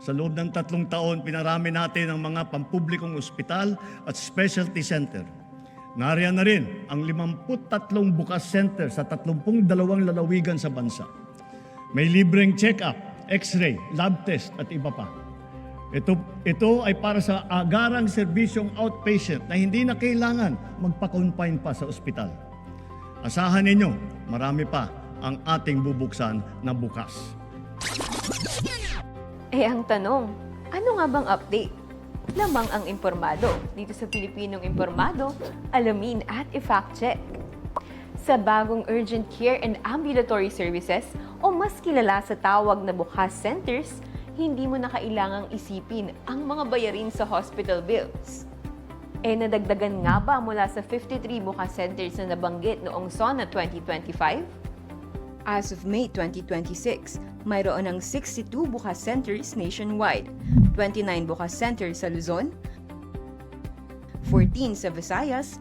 Sa loob ng 3 taon, pinarami natin ang mga pampublikong ospital at specialty center. Nariyan na rin ang 53 bukas center sa 32 lalawigan sa bansa. May libreng check-up, x-ray, lab test at iba pa. Ito ay para sa agarang serbisyong outpatient na hindi na kailangan magpa-confine pa sa ospital. Asahan ninyo, marami pa ang ating bubuksan na bukas. Ang tanong, ano nga bang update? Lamang ang impormado. Dito sa Pilipinong Impormado, alamin at i-fact check. Sa bagong urgent care and ambulatory services o mas kilala sa tawag na bukas centers, hindi mo na kailangang isipin ang mga bayarin sa hospital bills. Nadagdagan nga ba mula sa 53 bukas centers na nabanggit noong SONA 2025? As of May 2026, mayroon ng 62 bukas centers nationwide, 29 bukas centers sa Luzon, 14 sa Visayas,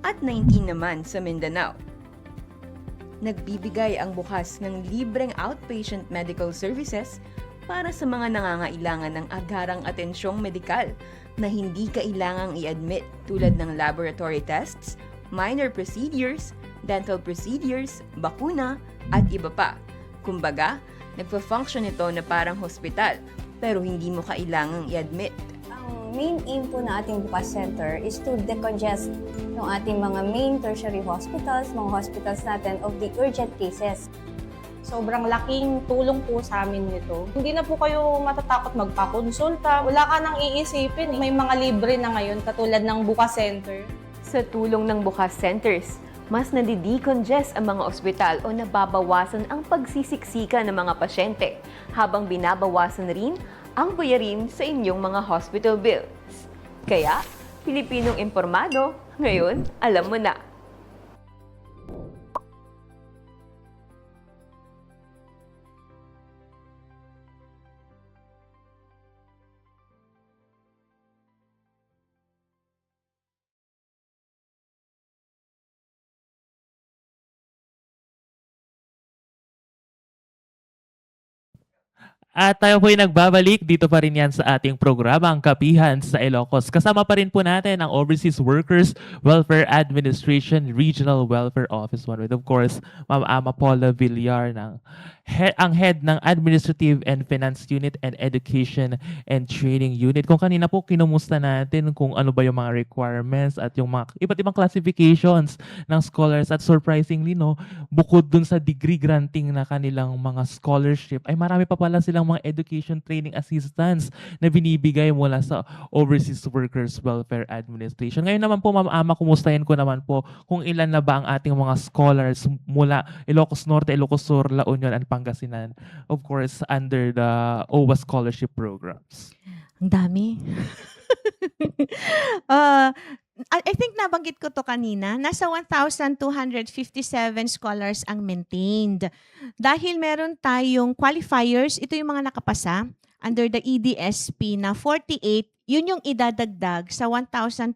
at 19 naman sa Mindanao. Nagbibigay ang bukas ng libreng outpatient medical services para sa mga nangangailangan ng agarang atensyong medikal na hindi kailangang i-admit tulad ng laboratory tests, minor procedures, dental procedures, bakuna, at iba pa. Kumbaga, nagpa-function ito na parang hospital, pero hindi mo kailangang i-admit. Ang main aim po na ating bukas center is to decongest ng ating mga main tertiary hospitals, mga hospitals natin of the urgent cases. Sobrang laking tulong po sa amin nito. Hindi na po kayo matatakot magpakonsulta. Wala ka nang iisipin. May mga libre na ngayon katulad ng bukas center. Sa tulong ng bukas centers, mas nadidecongest ang mga ospital o nababawasan ang pagsisiksika ng mga pasyente habang binabawasan rin ang bayarin sa inyong mga hospital bills. Kaya, Pilipinong Impormado, ngayon alam mo na. At tayo po ay nagbabalik dito pa rin yan sa ating programa, ang Kapihan sa Ilocos. Kasama pa rin po natin ang Overseas Workers Welfare Administration Regional Welfare Office 1 with of course, Ma'am Ama Paula Villar, ang head ng Administrative and Finance Unit and Education and Training Unit. Kung kanina po kinumusta natin kung ano ba yung mga requirements at yung mga iba't ibang classifications ng scholars at surprisingly no, bukod dun sa degree granting na kanilang mga scholarship ay marami pa pala silang mga education training assistance na binibigay mula sa Overseas Workers Welfare Administration. Ngayon naman po, Ma'am Ama, kumustahin ko naman po kung ilan na ba ang ating mga scholars mula Ilocos Norte, Ilocos Sur, La Union, and Pangasinan, of course, under the OWA scholarship programs. Ang dami. I think nabanggit ko to kanina, nasa 1,257 scholars ang maintained. Dahil meron tayong qualifiers, ito yung mga nakapasa under the EDSP na 48, yun yung idadagdag sa 1,257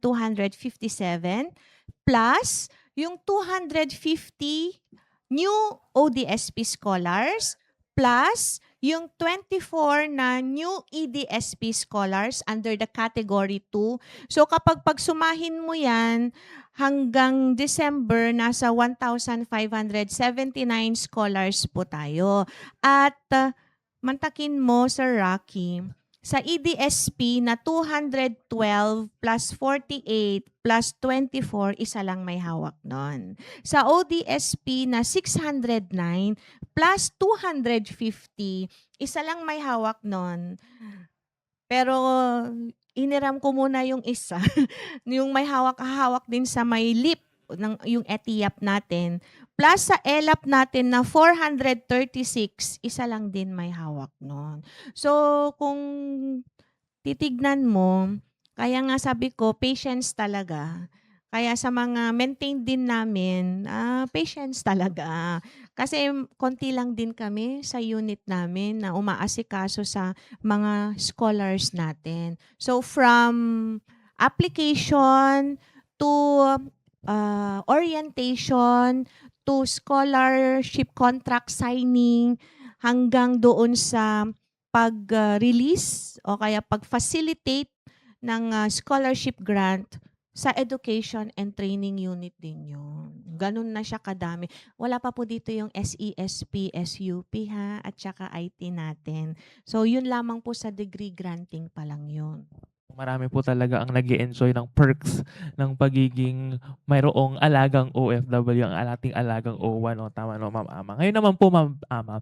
plus yung 250 new ODSP scholars plus yung 24 na new EDSP scholars under the category 2. So kapag pagsumahin mo yan, hanggang December, nasa 1,579 scholars po tayo. At mantakin mo, Sir Rocky, Sa EDSP na 212 plus 48 plus 24, isa lang may hawak nun. Sa ODSP na 609 plus 250, isa lang may hawak nun. Pero iniram ko muna yung isa, yung may hawak din sa may lip, yung ETIAP natin. Plus sa ELAP natin na 436, isa lang din may hawak nun. So, kung titignan mo, kaya nga sabi ko, patience talaga. Kaya sa mga maintain din namin, patience talaga. Kasi konti lang din kami sa unit namin na umaasikaso sa mga scholars natin. So, from application to orientation, to scholarship contract signing, hanggang doon sa pag-release o kaya pag-facilitate ng scholarship grant sa education and training unit din yun. Ganun na siya kadami. Wala pa po dito yung SESP, SUP at saka IT natin. So yun lamang po sa degree granting pa lang yun. Marami po talaga ang nag-e-enjoy ng perks ng pagiging mayroong alagang OFW, ang ating alagang OWA, no? Tama, no, Ma'am Ama? Ngayon naman po, Ma'am Ama,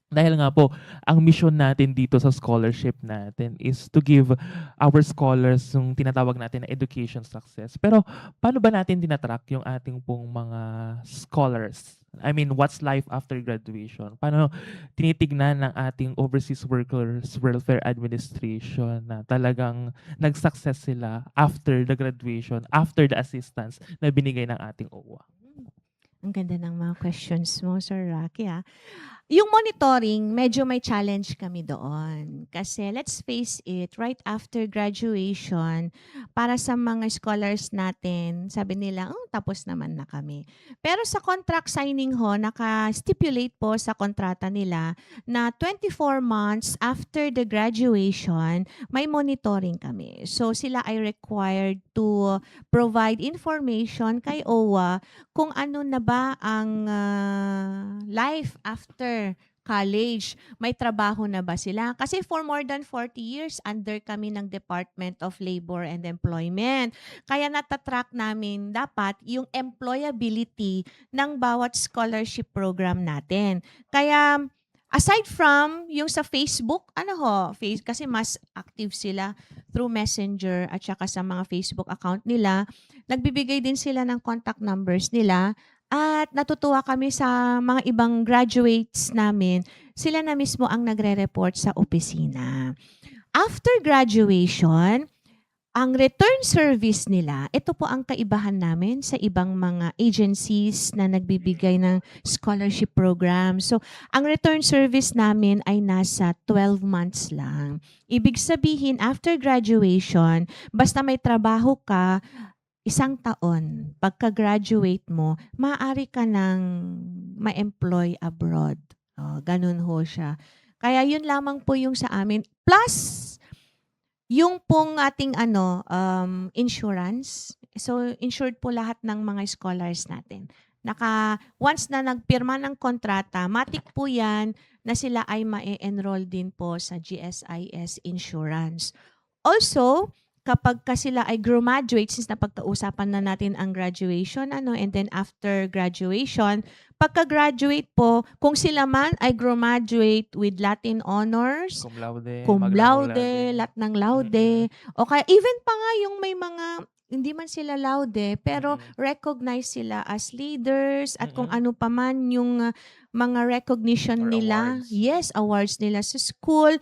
dahil nga po, ang mission natin dito sa scholarship natin is to give our scholars yung tinatawag natin na education success. Pero paano ba natin tinatrack yung ating pong mga scholars? I mean, what's life after graduation? Paano tinitignan ng ating Overseas Workers Welfare Administration na talagang nag-success sila after the graduation, after the assistance na binigay ng ating OWA? Ang ganda ng mga questions mo, Sir Rocky. Yung monitoring, medyo may challenge kami doon. Kasi let's face it, right after graduation, para sa mga scholars natin, sabi nila, tapos naman na kami. Pero sa contract signing ho, naka-stipulate po sa kontrata nila na 24 months after the graduation, may monitoring kami. So sila ay required to provide information kay OWA kung ano na ba ang life after college. May trabaho na ba sila? Kasi for more than 40 years, under kami ng Department of Labor and Employment. Kaya natatrack namin dapat yung employability ng bawat scholarship program natin. Kaya aside from yung sa Facebook, kasi mas active sila through Messenger at saka sa mga Facebook account nila, nagbibigay din sila ng contact numbers nila. At natutuwa kami sa mga ibang graduates namin, sila na mismo ang nagre-report sa opisina. After graduation, ang return service nila, ito po ang kaibahan namin sa ibang mga agencies na nagbibigay ng scholarship program. So, ang return service namin ay nasa 12 months lang. Ibig sabihin, after graduation, basta may trabaho ka, 1 taon, pagka-graduate mo, maaari ka nang ma-employ abroad. Ganun ho siya. Kaya yun lamang po yung sa amin. Plus, yung pong ating insurance. So, insured po lahat ng mga scholars natin. Once na nagpirma ng kontrata, matik po yan na sila ay ma-enroll din po sa GSIS insurance. Also, kapag sila ay graduate, since napagkausapan na natin ang graduation, and then after graduation, pagka-graduate po, kung sila man ay graduate with Latin honors, cum laude, lahat ng laude, o kaya even pa nga yung may mga hindi man sila laude, pero recognize sila as leaders at kung ano pa man yung mga recognition nila. Awards. Yes, awards nila sa school.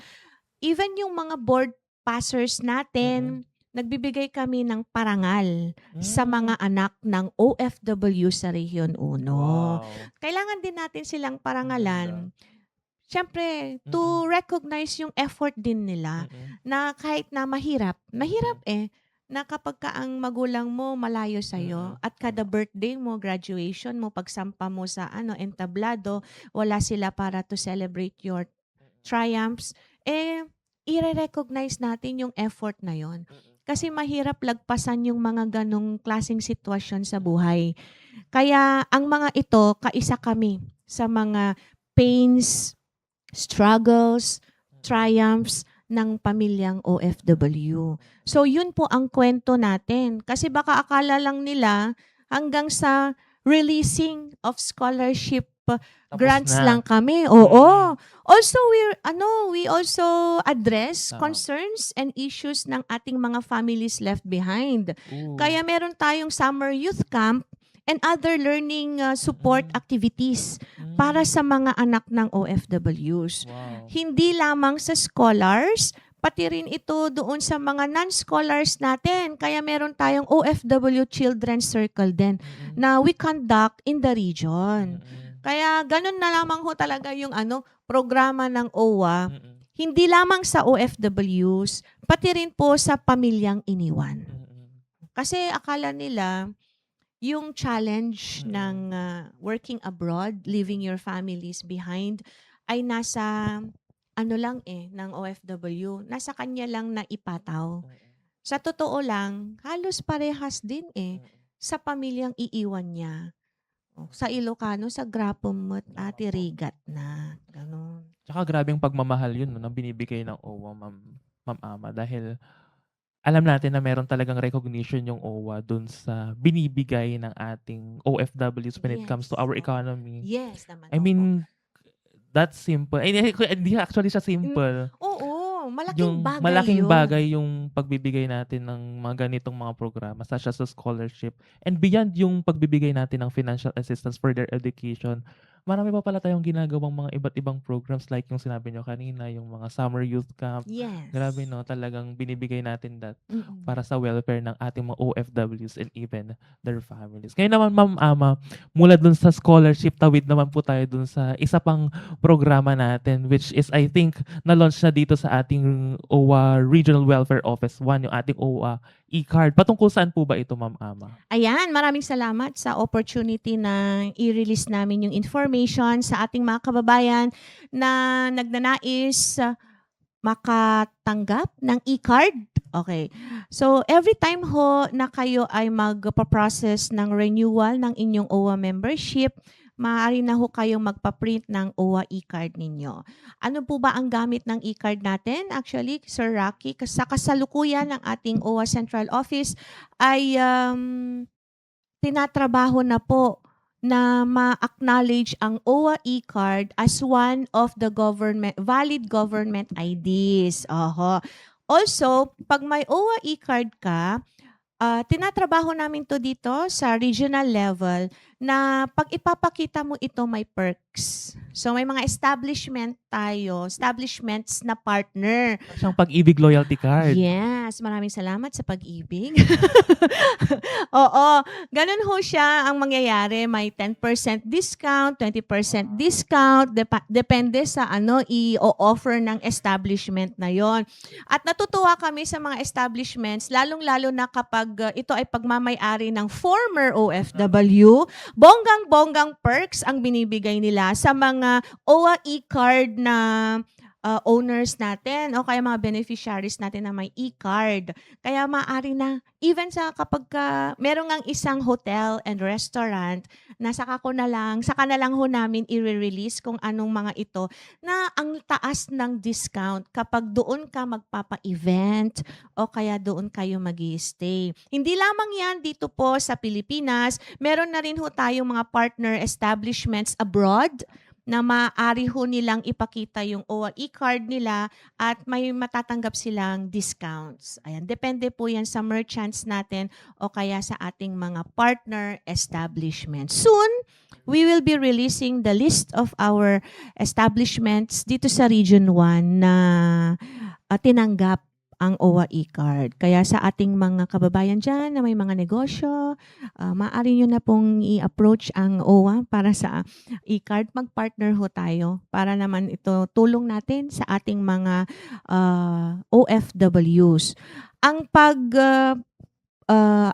Even yung mga board passers natin, nagbibigay kami ng parangal sa mga anak ng OFW sa Rehiyon 1. Wow. Kailangan din natin silang parangalan. Siyempre, to recognize yung effort din nila na kahit na mahirap na kapag ka ang magulang mo malayo sa'yo at kada birthday mo, graduation mo, pagsampa mo sa entablado, wala sila para to celebrate your triumphs, i-recognize natin yung effort na yon. Kasi mahirap lagpasan yung mga ganong klaseng sitwasyon sa buhay. Kaya ang mga ito, kaisa kami sa mga pains, struggles, triumphs ng pamilyang OFW. So yun po ang kwento natin. Kasi baka akala lang nila hanggang sa releasing of scholarship grants na. lang kami. Oo. Also we also address Tama. concerns and issues ng ating mga families left behind. Ooh. Kaya meron tayong summer youth camp and other learning support activities para sa mga anak ng OFWs. Wow. Hindi lamang sa scholars, pati rin ito doon sa mga non-scholars natin. Kaya meron tayong OFW Children's Circle din na we conduct in the region. Kaya ganun na lamang ho talaga yung programa ng OWA. Hindi lamang sa OFWs, pati rin po sa pamilyang iniwan. Kasi akala nila yung challenge ng working abroad, leaving your families behind, ay nasa ng OFW. Nasa kanya lang na ipataw. Sa totoo lang, halos parehas din sa pamilyang iiwan niya. Sa Ilocano, sa Grapomot at Irigat na. Ganun. Tsaka grabeng pagmamahal yun no, na binibigay ng OWA, Ma'am Ama. Dahil alam natin na meron talagang recognition yung OWA dun sa binibigay ng ating OFWs when it comes to our economy. Yes naman. I mean, that's simple. Hindi actually siya simple. Oo, malaking bagay malaking yun. bagay yung pagbibigay natin ng mga ganitong mga programa such as the scholarship and beyond yung pagbibigay natin ng financial assistance for their education. Marami pa pala tayong ginagawang mga iba't ibang programs like yung sinabi nyo kanina, yung mga summer youth camp. Yes. Grabe no, talagang binibigay natin that para sa welfare ng ating mga OFWs and even their families. Kaya naman Ma'am Ama, mula dun sa scholarship, tawid naman po tayo dun sa isa pang programa natin which is I think na-launch na dito sa ating OWA Regional Welfare Office 1, yung ating OWA e-card. Patungkol saan po ba ito Ma'am Ama? Ayan, maraming salamat sa opportunity na i-release namin yung information sa ating mga kababayan na nagnanais makatanggap ng e-card. Okay. So, every time ho na kayo ay magpa-process ng renewal ng inyong OWA membership, maaari na ho kayong magpa-print ng OWA e-card ninyo. Ano po ba ang gamit ng e-card natin? Actually, Sir Rocky, sa kasalukuyan ng ating OWA Central Office ay tinatrabaho na po na ma-acknowledge ang OWA e-card as one of the valid government IDs. Also, pag may OWA e-card ka, tinatrabaho namin to dito sa regional level na pag ipapakita mo ito may perks. So may mga establishments na partner. Siyang Pag-ibig loyalty card. Yes, maraming salamat sa Pag-ibig. Oo, ganun ho siya ang mangyayari. May 10% discount, 20% discount, depende sa i-offer ng establishment na yon. At natutuwa kami sa mga establishments, lalong-lalo na kapag ito ay pagmamay-ari ng former OFW, bonggang-bonggang perks ang binibigay nila sa mga OWA e-card na owners natin o kaya mga beneficiaries natin na may e-card. Kaya maaari na, even sa kapag meron ngang isang hotel and restaurant, saka na lang ho namin i-release kung anong mga ito na ang taas ng discount kapag doon ka magpapa-event o kaya doon kayo mag-i-stay. Hindi lamang yan dito po sa Pilipinas, meron na rin ho tayong mga partner establishments abroad na maaari ho nilang ipakita yung OWA e-card nila at may matatanggap silang discounts. Ayan, depende po yan sa merchants natin o kaya sa ating mga partner establishments. Soon, we will be releasing the list of our establishments dito sa Region 1 na tinanggap ang OWA e-card. Kaya sa ating mga kababayan dyan na may mga negosyo, maaari nyo na pong i-approach ang OWA para sa e-card. Mag-partner ho tayo para naman ito tulong natin sa ating mga OFWs. Ang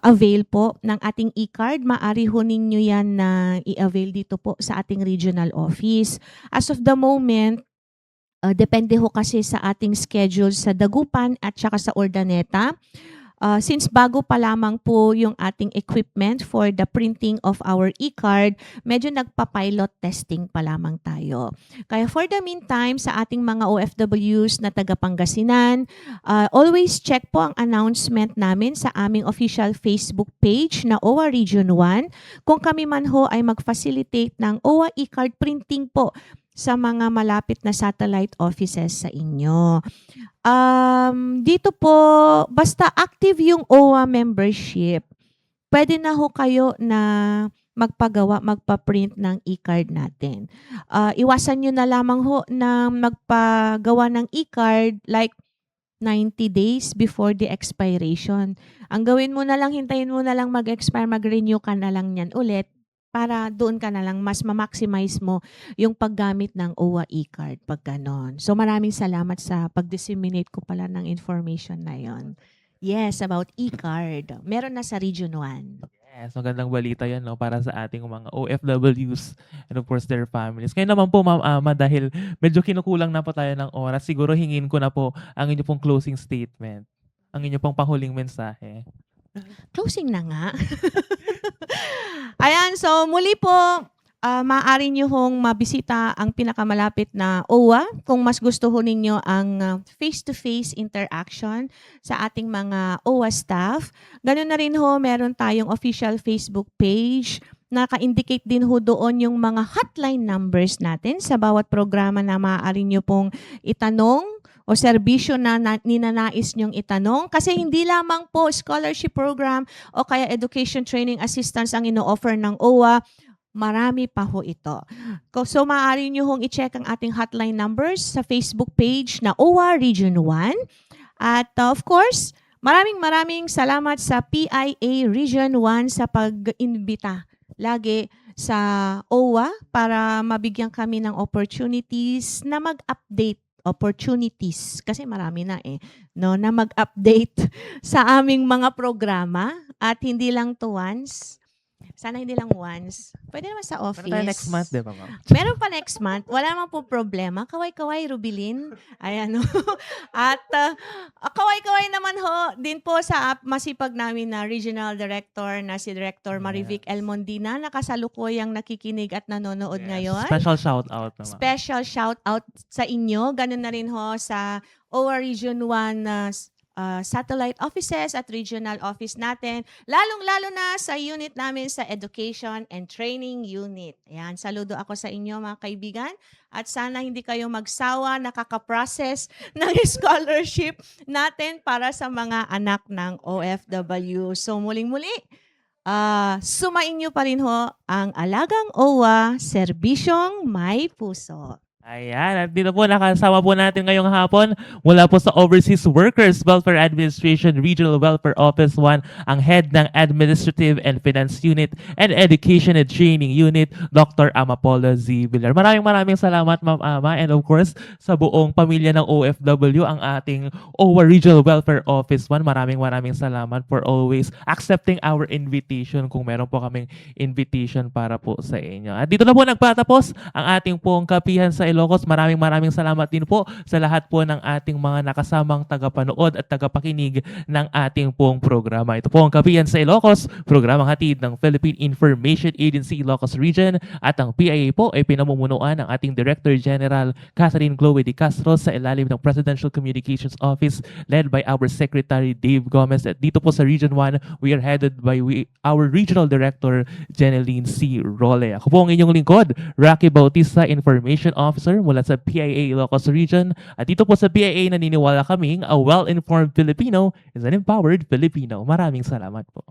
avail po ng ating e-card, maaari ho ninyo yan na i-avail dito po sa ating regional office. As of the moment, depende ho kasi sa ating schedule sa Dagupan at saka sa Urdaneta. since bago pa lamang po yung ating equipment for the printing of our e-card, medyo nagpa-pilot testing pa lamang tayo. Kaya for the meantime, sa ating mga OFWs na taga Pangasinan, always check po ang announcement namin sa aming official Facebook page na OWA Region 1 kung kami man ho ay mag-facilitate ng OWA e-card printing po sa mga malapit na satellite offices sa inyo. Dito po, basta active yung OWA membership, pwede na ho kayo na magpa-print ng e-card natin. Iwasan nyo na lamang ho na magpagawa ng e-card like 90 days before the expiration. Ang gawin mo na lang, hintayin mo na lang mag-expire, mag-renew ka na lang yan ulit para doon ka na lang mas ma-maximize mo yung paggamit ng OWA e-card pag ganon. So maraming salamat sa pag-disseminate ko pala ng information na yon. Yes, about e-card. Meron na sa Region 1. Yes, magandang balita yan, no, para sa ating mga OFWs and of course their families. Ngayon naman po, Ma'am Ama, dahil medyo kinukulang na po tayo ng oras, siguro hingin ko na po ang inyo pong closing statement, ang inyo pong panghuling mensahe. Closing na nga. Ayan, so muli po, maaari nyo hong mabisita ang pinakamalapit na OWA kung mas gusto ho ninyo ang face-to-face interaction sa ating mga OWA staff. Ganun na rin ho, meron tayong official Facebook page. Naka-indicate din ho doon yung mga hotline numbers natin sa bawat programa na maaari nyo pong itanong o serbisyo na ninanais nyong itanong. Kasi hindi lamang po scholarship program o kaya education training assistance ang ino-offer ng OWA, marami pa ho ito. So maaari nyo hong i-check ang ating hotline numbers sa Facebook page na OWA Region 1. At of course, maraming salamat sa PIA Region 1 sa pag-imbita lagi sa OWA para mabigyan kami ng opportunities na mag-update kasi marami na no, na mag-update sa aming mga programa at hindi lang to once. Sana hindi lang once. Pwede naman sa office. Meron tayo next month, di ba, Ma'am? Meron pa next month. Wala naman po problema. Kaway-kaway, Rubilin. Ayan, no? At kaway-kaway naman ho din po sa masipag namin na Regional Director na si Director Marivic L. Mondina na kasalukuyang nakikinig at nanonood ngayon. Special shout out naman. Special shout out sa inyo. Ganun na rin ho sa OWA Region 1 satellite offices at regional office natin. Lalong-lalo na sa unit namin sa Education and Training Unit. Ayan, saludo ako sa inyo mga kaibigan. At sana hindi kayo magsawa, nakaka-process ng scholarship natin para sa mga anak ng OFW. So muling-muli, sumain nyo pa rin ho ang Alagang OWA, Serbisyong May Puso. Ayan, at dito po nakasama po natin ngayong hapon mula po sa Overseas Workers Welfare Administration Regional Welfare Office 1 ang Head ng Administrative and Finance Unit and Education and Training Unit, Dr. Amapola Z. Villar. Maraming salamat, Ma'am Ama, and of course sa buong pamilya ng OFW, ang ating OWA Regional Welfare Office 1. Maraming salamat for always accepting our invitation kung meron po kaming invitation para po sa inyo. At dito na po nagpatapos ang ating pong kapihan sa Ilocos. Maraming salamat din po sa lahat po ng ating mga nakasamang tagapanood at tagapakinig ng ating pong programa. Ito po ang Kapihan sa Ilocos, programang hatid ng Philippine Information Agency Ilocos Region, at ang PIA po ay pinamumunuan ng ating Director General Catherine Chloe de Castro sa ilalim ng Presidential Communications Office led by our Secretary Dave Gomez. At dito po sa Region 1, we are headed by our Regional Director Jeneline C. Role. Ako po ang inyong lingkod, Rocky Bautista, Information Officer mula sa PIA Ilocos Region. At dito po sa PIA, naniniwala kaming a well-informed Filipino is an empowered Filipino. Maraming salamat po.